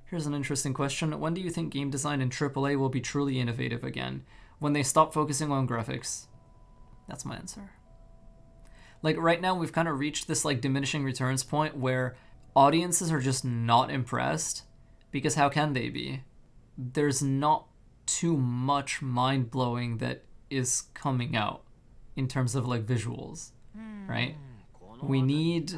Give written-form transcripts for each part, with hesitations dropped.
Here's an interesting question. When do you think game design in AAA will be truly innovative again? When they stop focusing on graphics. That's my answer. Like right now we've kind of reached this like diminishing returns point where audiences are just not impressed because how can they be? There's not too much mind-blowing that is coming out in terms of like visuals, right? We need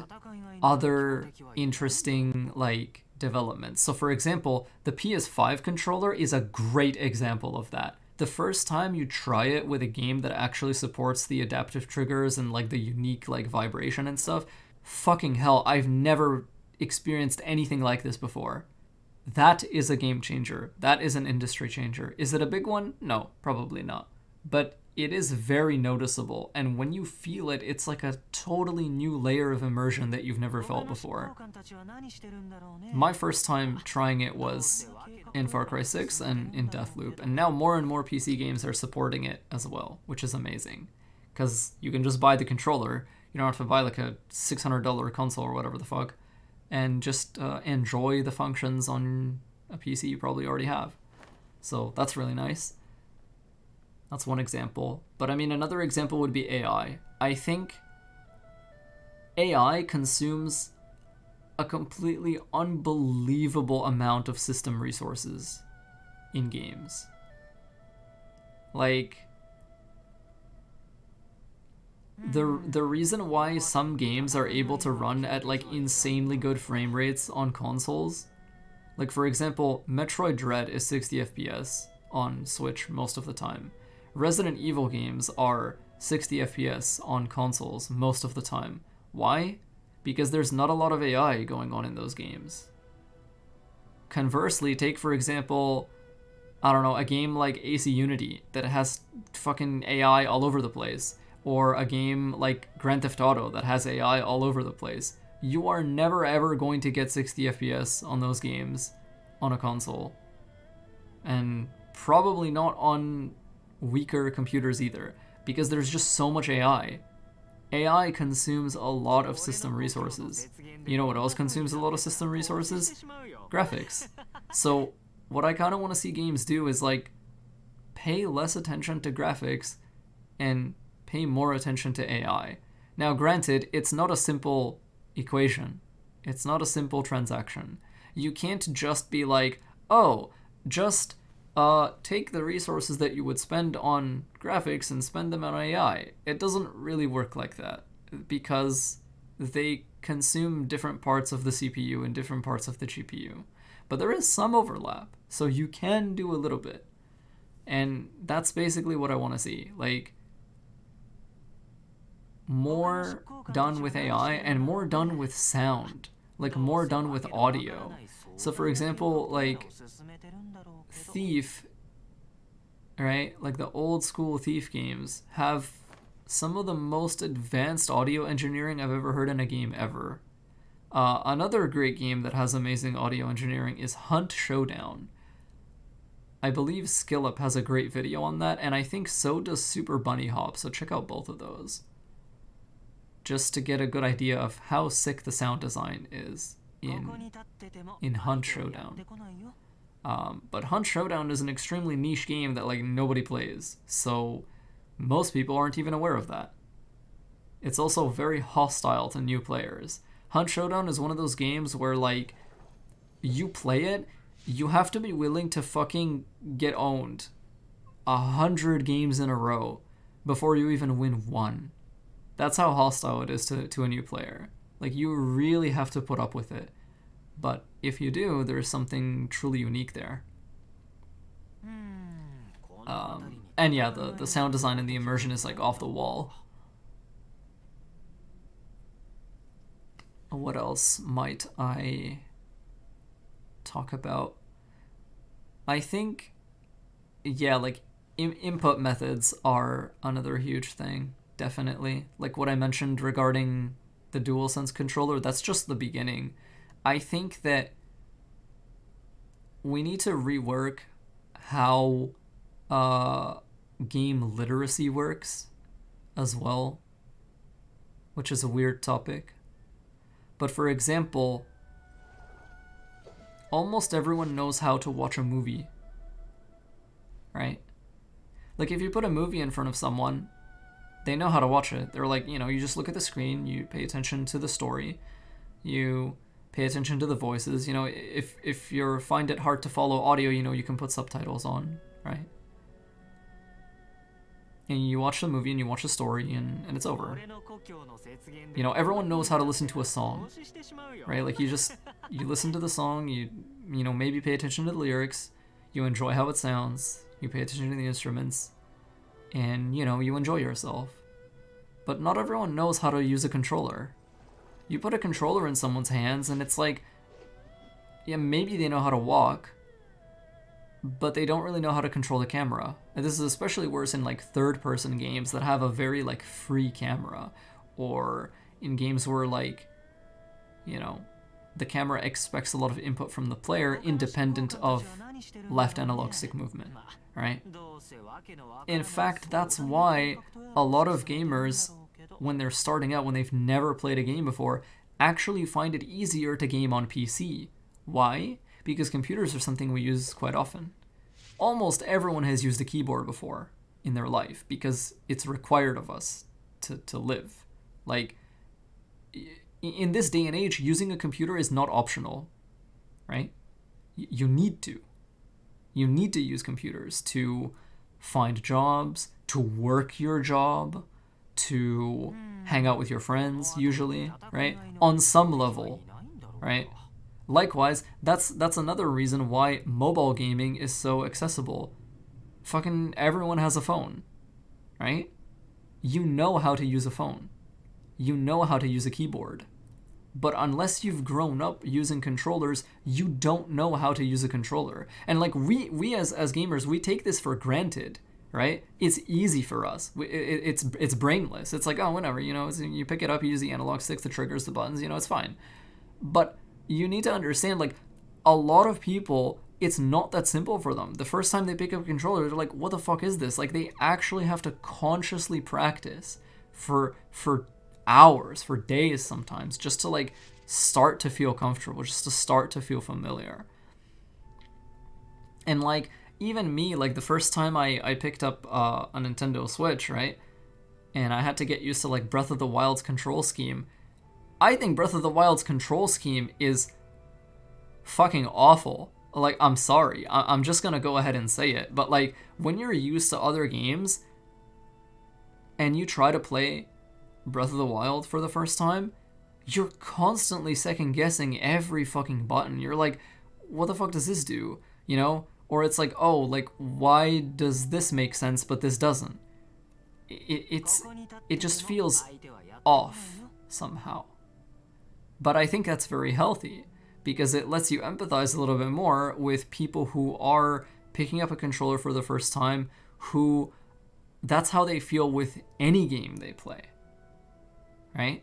other interesting like developments. So for example, the PS5 controller is a great example of that. The first time you try it with a game that actually supports the adaptive triggers and like the unique like vibration and stuff, fucking hell, I've never experienced anything like this before. That is a game changer. That is an industry changer. Is it a big one? No, probably not. But it is very noticeable, and when you feel it, it's like a totally new layer of immersion that you've never felt before. My first time trying it was in Far Cry 6 and in Deathloop, and now more and more PC games are supporting it as well, which is amazing. Because you can just buy the controller, you don't have to buy like a $600 console or whatever the fuck, and just enjoy the functions on a PC you probably already have. So that's really nice. That's one example. But I mean, another example would be AI. I think AI consumes a completely unbelievable amount of system resources in games. Like, the reason why some games are able to run at like insanely good frame rates on consoles, like for example, Metroid Dread is 60 FPS on Switch most of the time. Resident Evil games are 60 FPS on consoles most of the time. Why? Because there's not a lot of AI going on in those games. Conversely, take for example, I don't know, a game like AC Unity that has fucking AI all over the place, or a game like Grand Theft Auto that has AI all over the place. You are never ever going to get 60 FPS on those games on a console. And probably not on weaker computers either, because there's just so much AI. AI consumes a lot of system resources. You know what else consumes a lot of system resources? Graphics. So what I kind of want to see games do is like pay less attention to graphics and pay more attention to AI. Now granted, it's not a simple equation. It's not a simple transaction. You can't just be like, oh, just take the resources that you would spend on graphics and spend them on AI. It doesn't really work like that, because they consume different parts of the CPU and different parts of the GPU. But there is some overlap, so you can do a little bit. And that's basically what I want to see. Like, more done with AI and more done with sound. Like, more done with audio. So for example, like Thief, right? Like the old school Thief games have some of the most advanced audio engineering I've ever heard in a game ever. Another great game that has amazing audio engineering is Hunt Showdown. I believe SkillUp has a great video on that, and I think so does Super Bunny Hop, so check out both of those. Just to get a good idea of how sick the sound design is in Hunt Showdown. But Hunt Showdown is an extremely niche game that like nobody plays, so most people aren't even aware of that. It's also very hostile to new players. Hunt Showdown is one of those games where like you play it, you have to be willing to fucking get owned 100 games in a row before you even win one. That's how hostile it is to a new player. Like, you really have to put up with it. But if you do, there's something truly unique there. And yeah, the sound design and the immersion is like off the wall. What else might I talk about? I think, yeah, like input methods are another huge thing, definitely. Like what I mentioned regarding the DualSense controller, that's just the beginning. I think that we need to rework how game literacy works as well, which is a weird topic. But for example, almost everyone knows how to watch a movie, right? Like, if you put a movie in front of someone, they know how to watch it. They're like, you just look at the screen, you pay attention to the story, you pay attention to the voices. If you find it hard to follow audio, you can put subtitles on, right? And you watch the movie and you watch the story and it's over. Everyone knows how to listen to a song, right? Like, you listen to the song, you maybe pay attention to the lyrics, you enjoy how it sounds, you pay attention to the instruments, and, you enjoy yourself. But not everyone knows how to use a controller. You put a controller in someone's hands and it's like, yeah, maybe they know how to walk, but they don't really know how to control the camera. And this is especially worse in like third-person games that have a very like free camera, or in games where like, the camera expects a lot of input from the player independent of left analog stick movement, right? In fact, that's why a lot of gamers, when they're starting out, when they've never played a game before, actually find it easier to game on PC. Why? Because computers are something we use quite often. Almost everyone has used a keyboard before in their life because it's required of us to live. Like, in this day and age, using a computer is not optional, right? You need to. You need to use computers to find jobs, to work your job, to hang out with your friends, usually, right? On some level, right? Likewise, that's another reason why mobile gaming is so accessible. Fucking everyone has a phone, right? You know how to use a phone. You know how to use a keyboard. But unless you've grown up using controllers, you don't know how to use a controller. And like we as gamers, we take this for granted, right? It's easy for us. It's brainless. It's like, oh, whatever, you pick it up, you use the analog sticks, the triggers, the buttons, it's fine. But you need to understand, like, a lot of people, it's not that simple for them. The first time they pick up a controller, they're like, what the fuck is this? Like, they actually have to consciously practice for hours, for days sometimes, just to like start to feel comfortable, just to start to feel familiar. And like, even me, like the first time I picked up a Nintendo Switch, right? And I had to get used to like Breath of the Wild's control scheme. I think Breath of the Wild's control scheme is fucking awful. Like, I'm sorry. I'm just gonna go ahead and say it. But like, when you're used to other games and you try to play Breath of the Wild for the first time, you're constantly second guessing every fucking button. You're like, what the fuck does this do? Or it's like, oh, like, why does this make sense but this doesn't? It just feels off somehow. But I think that's very healthy because it lets you empathize a little bit more with people who are picking up a controller for the first time, who that's how they feel with any game they play. Right?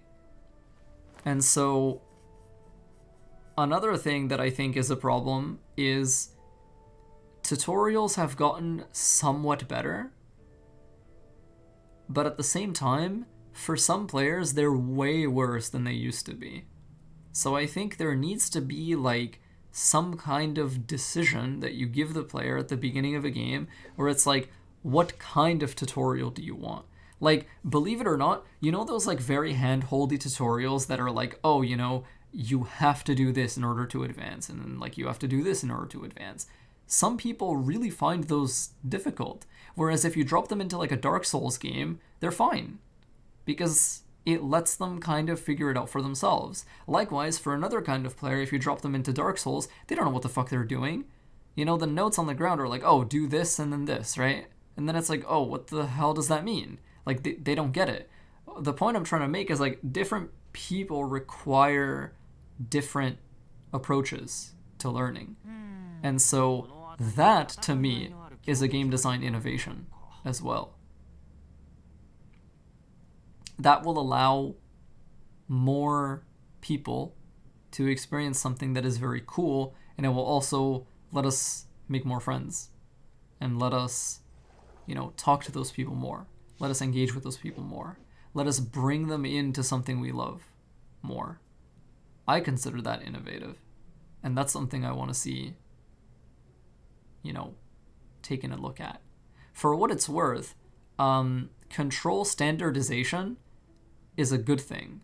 And so another thing that I think is a problem is tutorials have gotten somewhat better, but at the same time, for some players, they're way worse than they used to be. So I think there needs to be like some kind of decision that you give the player at the beginning of a game where it's like, what kind of tutorial do you want? Like, believe it or not, those like very hand-holdy tutorials that are like, oh, you have to do this in order to advance, and then like you have to do this in order to advance. Some people really find those difficult. Whereas if you drop them into like a Dark Souls game, they're fine. Because it lets them kind of figure it out for themselves. Likewise, for another kind of player, if you drop them into Dark Souls, they don't know what the fuck they're doing. The notes on the ground are like, oh, do this and then this, right? And then it's like, oh, what the hell does that mean? Like, they don't get it. The point I'm trying to make is, like, different people require different approaches to learning. And so that, to me, is a game design innovation as well. That will allow more people to experience something that is very cool, and it will also let us make more friends and let us, talk to those people more. Let us engage with those people more. Let us bring them into something we love more. I consider that innovative. And that's something I want to see, taken a look at. For what it's worth, control standardization is a good thing.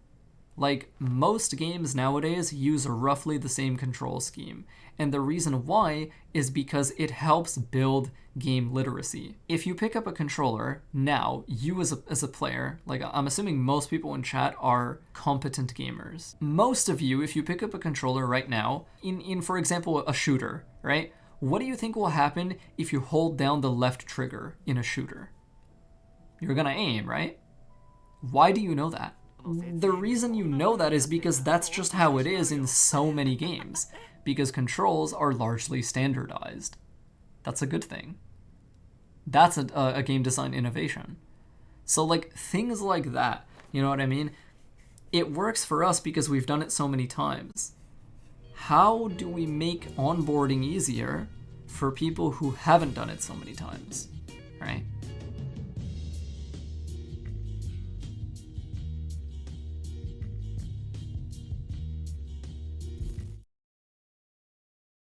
Like, most games nowadays use roughly the same control scheme, and the reason why is because it helps build game literacy. If you pick up a controller now, you as a player, like I'm assuming most people in chat are competent gamers. Most of you, if you pick up a controller right now, in for example, a shooter, right? What do you think will happen if you hold down the left trigger in a shooter? You're gonna aim, right? Why do you know that? The reason you know that is because that's just how it is in so many games, because controls are largely standardized. That's a good thing. That's a game design innovation. So like things like that, you know what I mean? It works for us because we've done it so many times. How do we make onboarding easier for people who haven't done it so many times, right?